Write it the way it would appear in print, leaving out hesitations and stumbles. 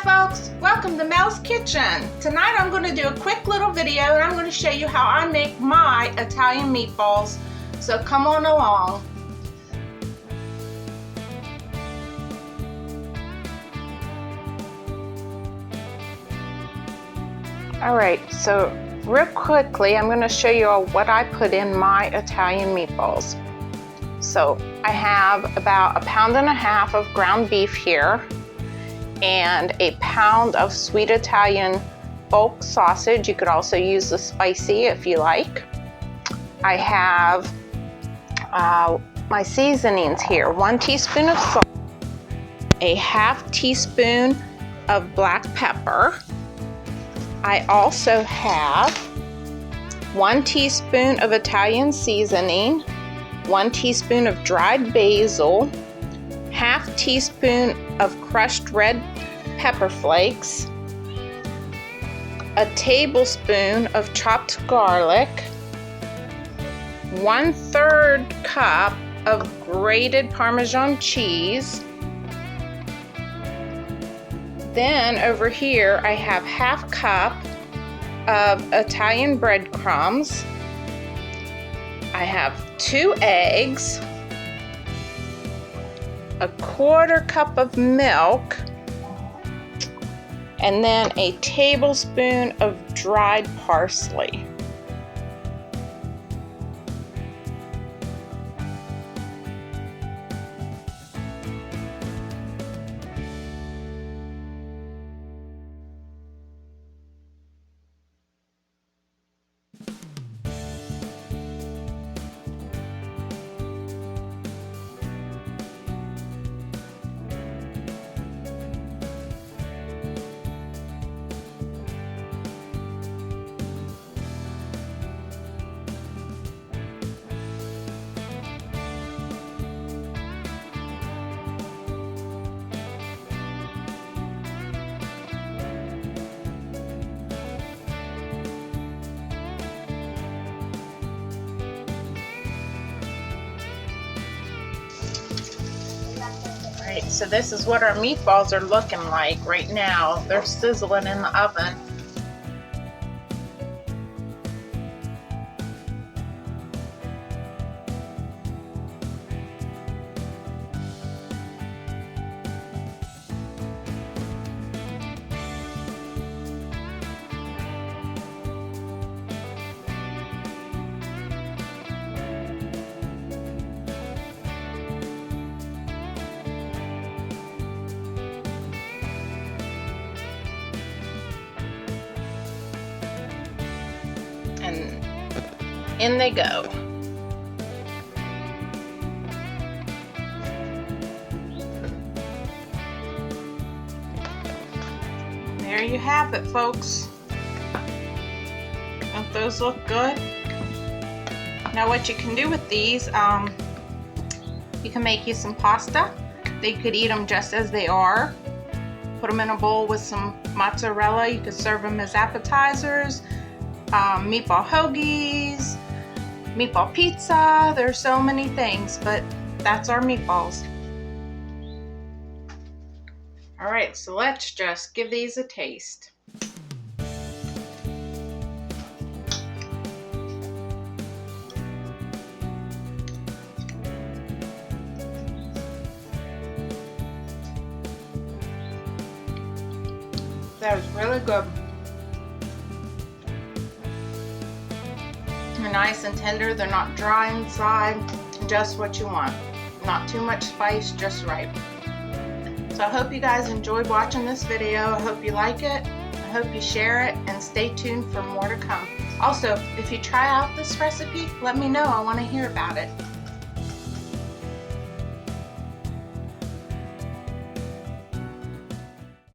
Hi folks, welcome to Mel's Kitchen. Tonight I'm going to do a quick little video and I'm going to show you how I make my Italian meatballs. So come on along. Alright, so real quickly I'm going to show you all what I put in my Italian meatballs. So I have about 1.5 pounds of ground beef here, and a pound of sweet Italian bulk sausage. You could also use the spicy if you like. I have my seasonings here: 1 teaspoon of salt, a 1/2 teaspoon of black pepper. I also have 1 teaspoon of Italian seasoning, 1 teaspoon of dried basil, 1/2 teaspoon of crushed red pepper flakes, a tablespoon of chopped garlic, 1/3 cup of grated Parmesan cheese. Then over here I have 1/2 cup of Italian breadcrumbs. I have 2 eggs, a 1/4 cup of milk, and then a tablespoon of dried parsley. So this is what our meatballs are looking like right now. They're sizzling in the oven. And in they go. There you have it, folks. Don't those look good? Now what you can do with these, you can make you some pasta. You could eat them just as they are. Put them in a bowl with some mozzarella. You could serve them as appetizers. Meatball hoagies, meatball pizza. There's so many things, but that's our meatballs. Alright, so let's just give these a taste. That was really good. They're nice and tender. They're not dry inside. Just what you want. Not too much spice, just right. So I hope you guys enjoyed watching this video. I hope you like it. I hope you share it, and stay tuned for more to come. Also, if you try out this recipe, let me know. I want to hear about it.